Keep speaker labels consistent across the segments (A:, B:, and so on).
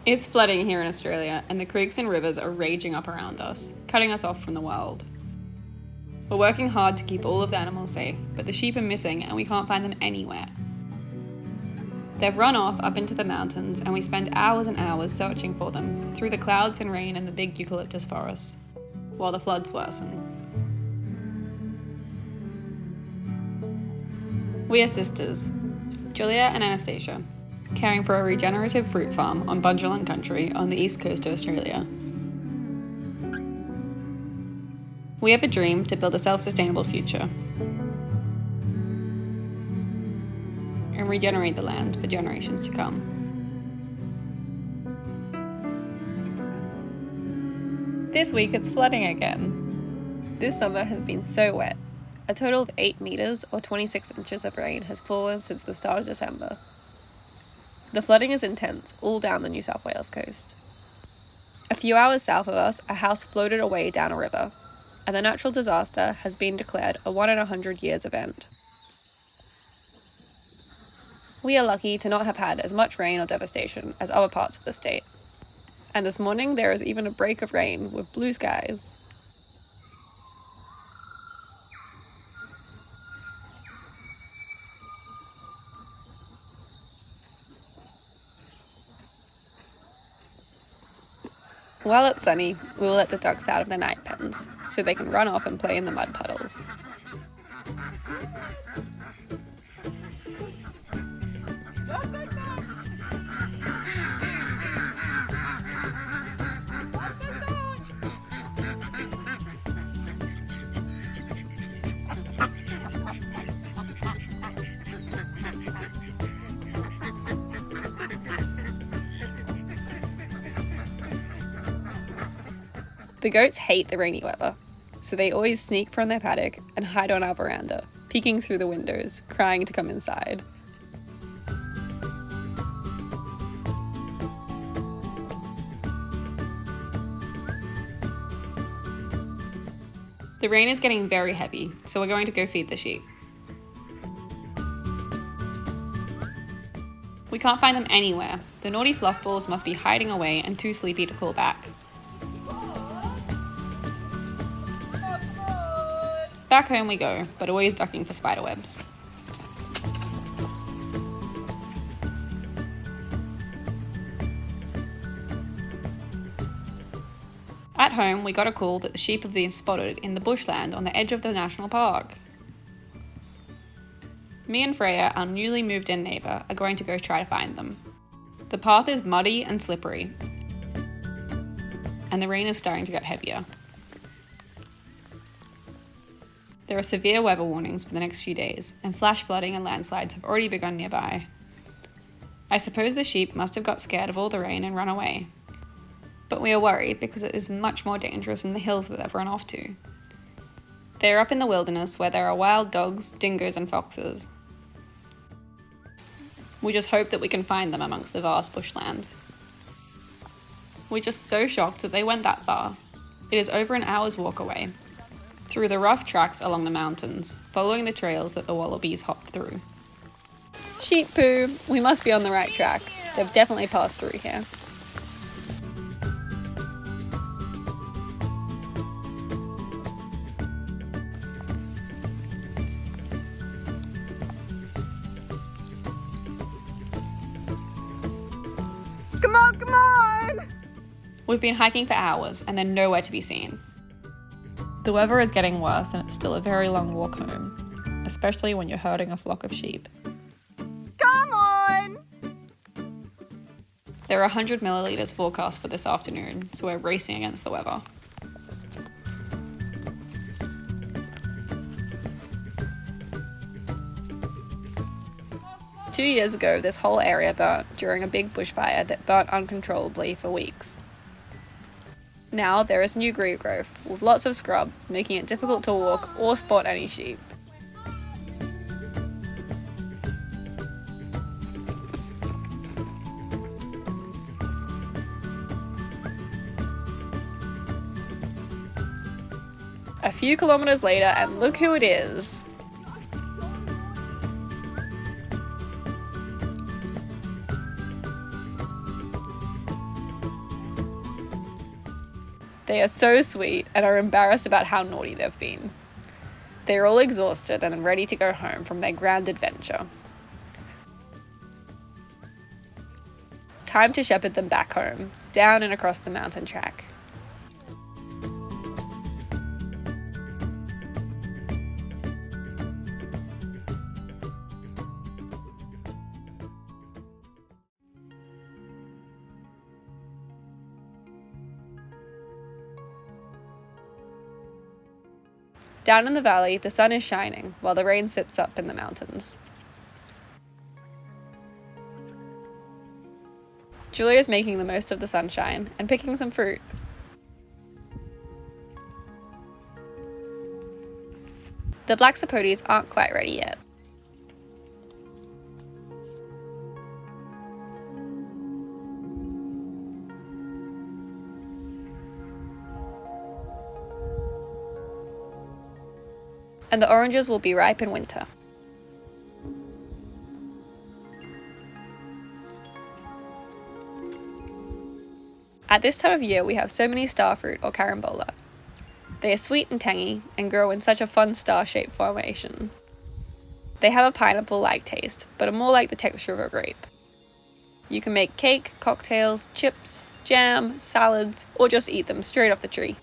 A: It's flooding here in Australia, and the creeks and rivers are raging up around us, cutting us off from the world. We're working hard to keep all of the animals safe, but the sheep are missing and we can't find them anywhere. They've run off up into the mountains, and we spend hours and hours searching for them through the clouds and rain and the big eucalyptus forests, while the floods worsen. We are sisters, Julia and Anastasia, caring for a regenerative fruit farm on Bundjalung country on the east coast of Australia. We have a dream to build a self-sustainable future and regenerate the land for generations to come. This week it's flooding again. This summer has been so wet. A total of 8 metres or 26 inches of rain has fallen since the start of December. The flooding is intense all down the New South Wales coast. A few hours south of us, a house floated away down a river, and the natural disaster has been declared a 1 in 100 years event. We are lucky to not have had as much rain or devastation as other parts of the state. And this morning there is even a break of rain with blue skies. While it's sunny, we will let the ducks out of their night pens, so they can run off and play in the mud puddles. The goats hate the rainy weather, so they always sneak from their paddock and hide on our veranda, peeking through the windows, crying to come inside. The rain is getting very heavy, so we're going to go feed the sheep. We can't find them anywhere. The naughty fluffballs must be hiding away and too sleepy to call back. Back home we go, but always ducking for spiderwebs. At home, we got a call that the sheep have been spotted in the bushland on the edge of the national park. Me and Freya, our newly moved in neighbour, are going to go try to find them. The path is muddy and slippery, and the rain is starting to get heavier. There are severe weather warnings for the next few days, and flash flooding and landslides have already begun nearby. I suppose the sheep must have got scared of all the rain and run away. But we are worried because it is much more dangerous in the hills that they've run off to. They are up in the wilderness where there are wild dogs, dingoes and foxes. We just hope that we can find them amongst the vast bushland. We're just so shocked that they went that far. It is over an hour's walk away, through the rough tracks along the mountains, following the trails that the wallabies hop through. Sheep poo, we must be on the right track. They've definitely passed through here. Come on, come on! We've been hiking for hours and they're nowhere to be seen. The weather is getting worse and it's still a very long walk home, especially when you're herding a flock of sheep. Come on! There are 100 millilitres forecast for this afternoon, so we're racing against the weather. Two years ago, this whole area burnt during a big bushfire that burnt uncontrollably for weeks. Now there is new regrowth, with lots of scrub, making it difficult to walk or spot any sheep. A few kilometres later, and look who it is! They are so sweet and are embarrassed about how naughty they've been. They are all exhausted and ready to go home from their grand adventure. Time to shepherd them back home, down and across the mountain track. Down in the valley, the sun is shining while the rain sits up in the mountains. Julia is making the most of the sunshine and picking some fruit. The black sapotes aren't quite ready yet. And the oranges will be ripe in winter. At this time of year, we have so many starfruit or carambola. They are sweet and tangy and grow in such a fun star-shaped formation. They have a pineapple-like taste, but are more like the texture of a grape. You can make cake, cocktails, chips, jam, salads, or just eat them straight off the tree.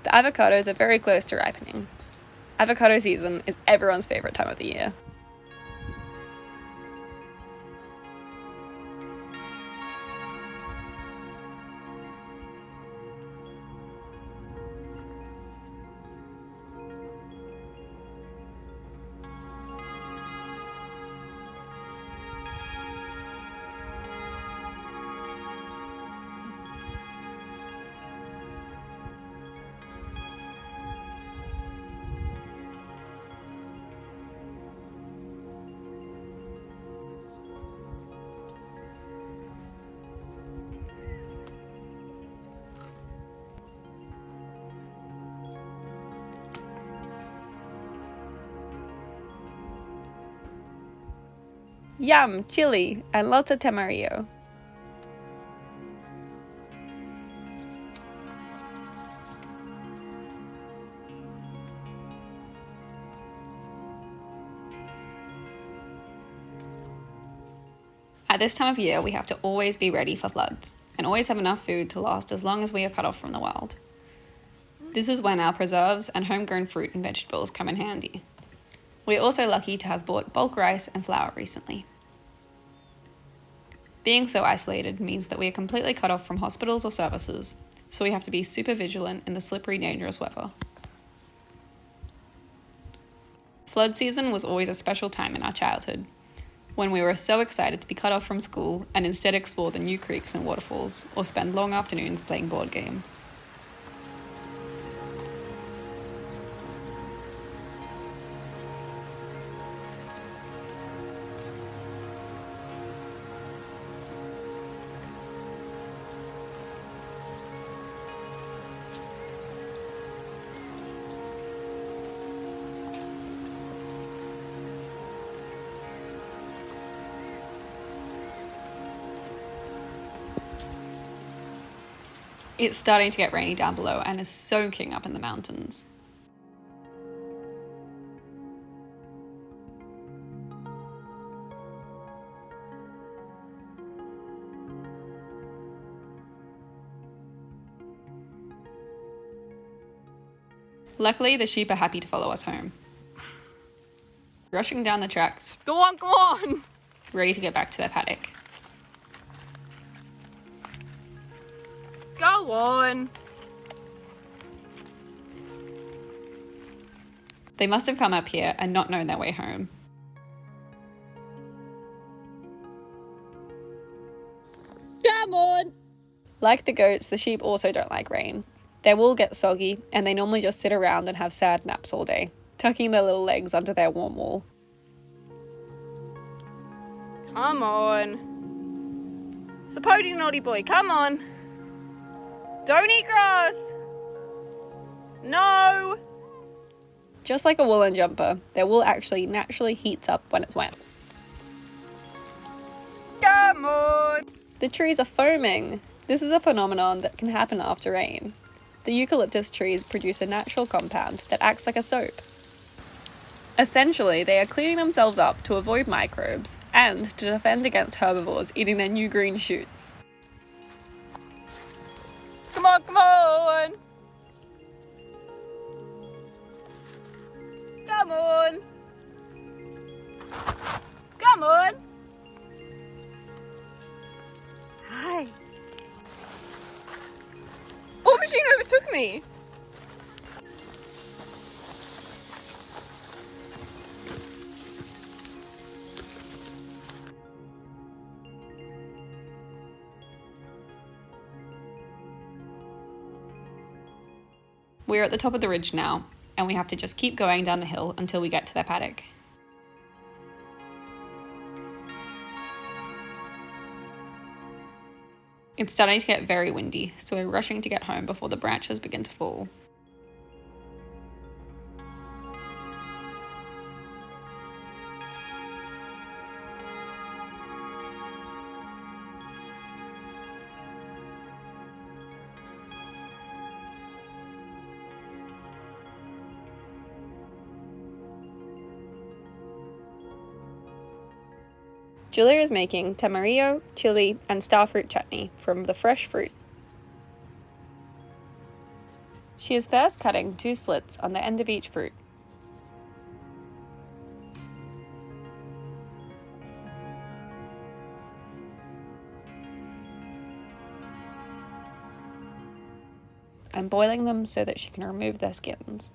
A: The avocados are very close to ripening. Avocado season is everyone's favourite time of the year. Yum, chilli, and lots of tamarillo. At this time of year, we have to always be ready for floods, and always have enough food to last as long as we are cut off from the world. This is when our preserves and homegrown fruit and vegetables come in handy. We are also lucky to have bought bulk rice and flour recently. Being so isolated means that we are completely cut off from hospitals or services, so we have to be super vigilant in the slippery, dangerous weather. Flood season was always a special time in our childhood, when we were so excited to be cut off from school and instead explore the new creeks and waterfalls, or spend long afternoons playing board games. It's starting to get rainy down below and is soaking up in the mountains. Luckily, the sheep are happy to follow us home. Rushing down the tracks. Go on! Ready to get back to their paddock. Go on! They must have come up here and not known their way home. Come on! Like the goats, the sheep also don't like rain, Their wool gets soggy, and they normally just sit around and have sad naps all day, tucking their little legs under their warm wool.
B: Come on. Supporting naughty boy, come on. Don't eat grass. No.
A: Just like a woolen jumper, their wool actually naturally heats up when it's wet.
B: Come on.
A: The trees are foaming. This is a phenomenon that can happen after rain. The eucalyptus trees produce a natural compound that acts like a soap. Essentially, they are cleaning themselves up to avoid microbes and to defend against herbivores eating their new green shoots.
B: Come on, come on. Come on. Come on. Hi. Oh, machine overtook me.
A: We're at the top of the ridge now, and we have to just keep going down the hill until we get to their paddock. It's starting to get very windy, so we're rushing to get home before the branches begin to fall. Julia is making tamarillo, chilli, and starfruit chutney from the fresh fruit. She is first cutting 2 slits on the end of each fruit. And boiling them so that she can remove their skins.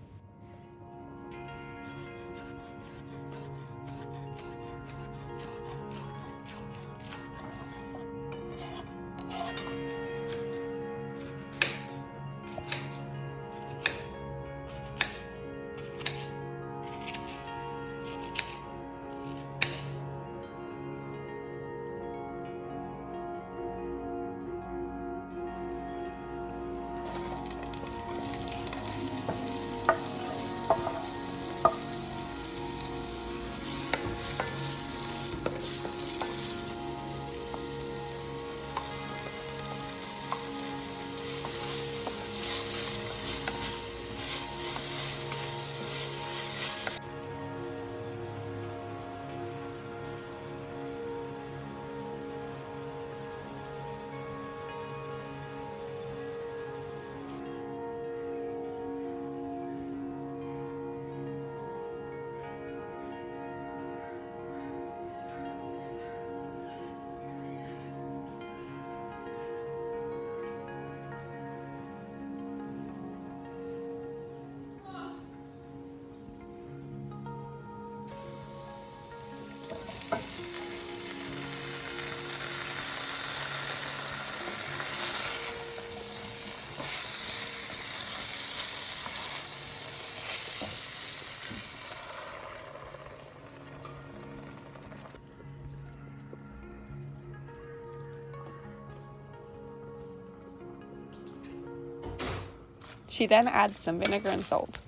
A: She then adds some vinegar and salt.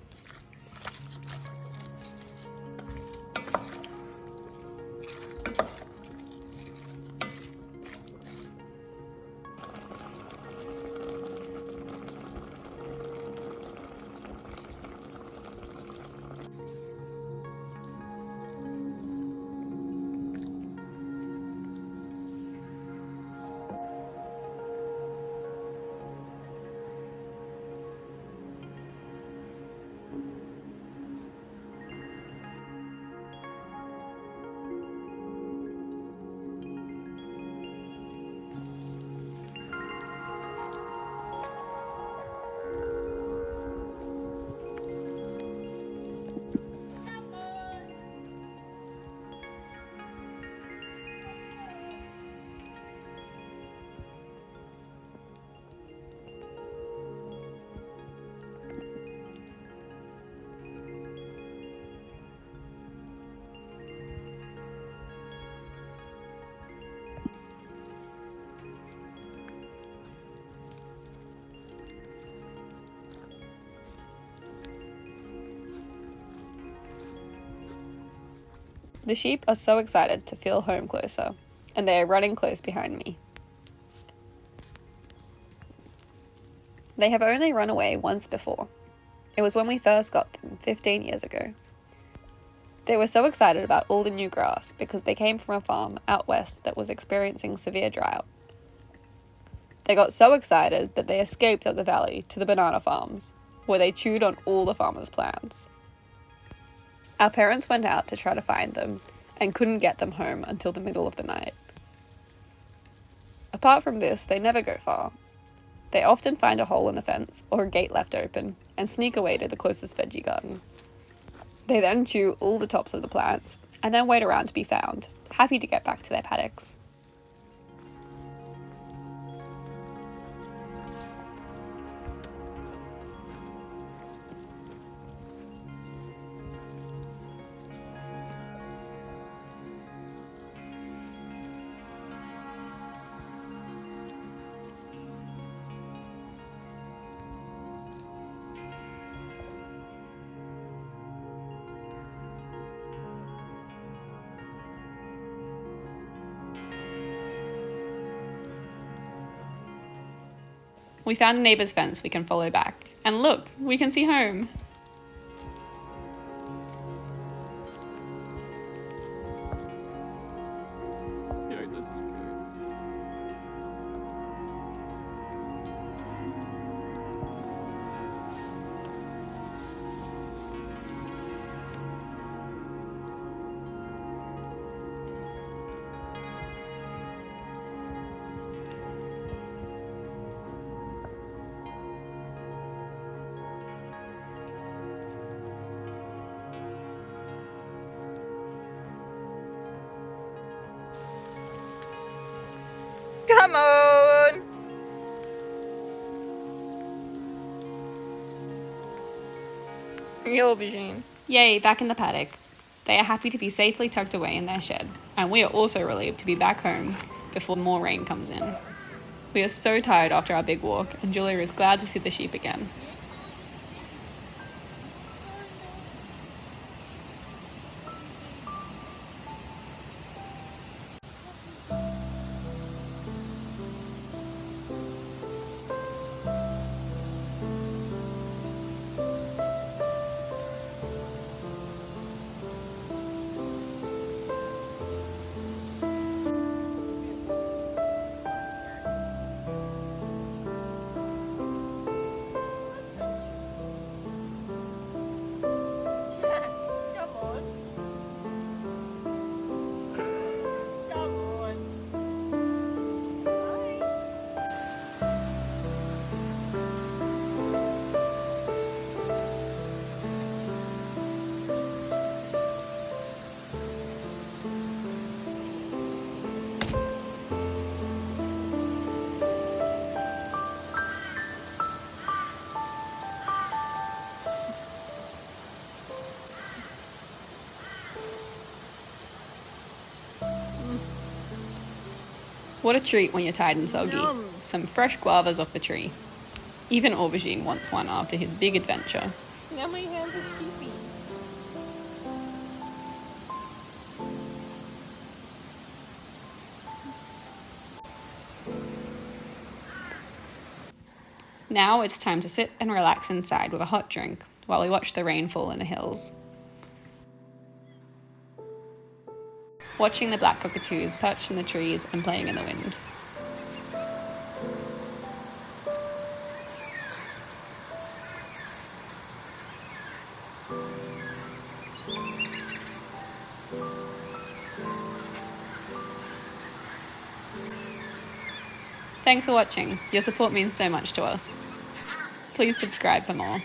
A: The sheep are so excited to feel home closer, and they are running close behind me. They have only run away once before. It was when we first got them 15 years ago. They were so excited about all the new grass because they came from a farm out west that was experiencing severe drought. They got so excited that they escaped up the valley to the banana farms, where they chewed on all the farmers' plants. Our parents went out to try to find them and couldn't get them home until the middle of the night. Apart from this, they never go far. They often find a hole in the fence or a gate left open and sneak away to the closest veggie garden. They then chew all the tops of the plants and then wait around to be found, happy to get back to their paddocks. We found a neighbour's fence we can follow back. And look, we can see home.
B: Come on! Your aubergine.
A: Yay, back in the paddock. They are happy to be safely tucked away in their shed, and we are also relieved to be back home before more rain comes in. We are so tired after our big walk, and Julia is glad to see the sheep again. What a treat when you're tired and soggy.
B: Yum.
A: Some fresh guavas off the tree. Even Aubergine wants one after his big adventure.
B: Now my hands are sheepy.
A: Now it's time to sit and relax inside with a hot drink while we watch the rain fall in the hills. Watching the black cockatoos perched in the trees and playing in the wind. Thanks for watching. Your support means so much to us. Please subscribe for more.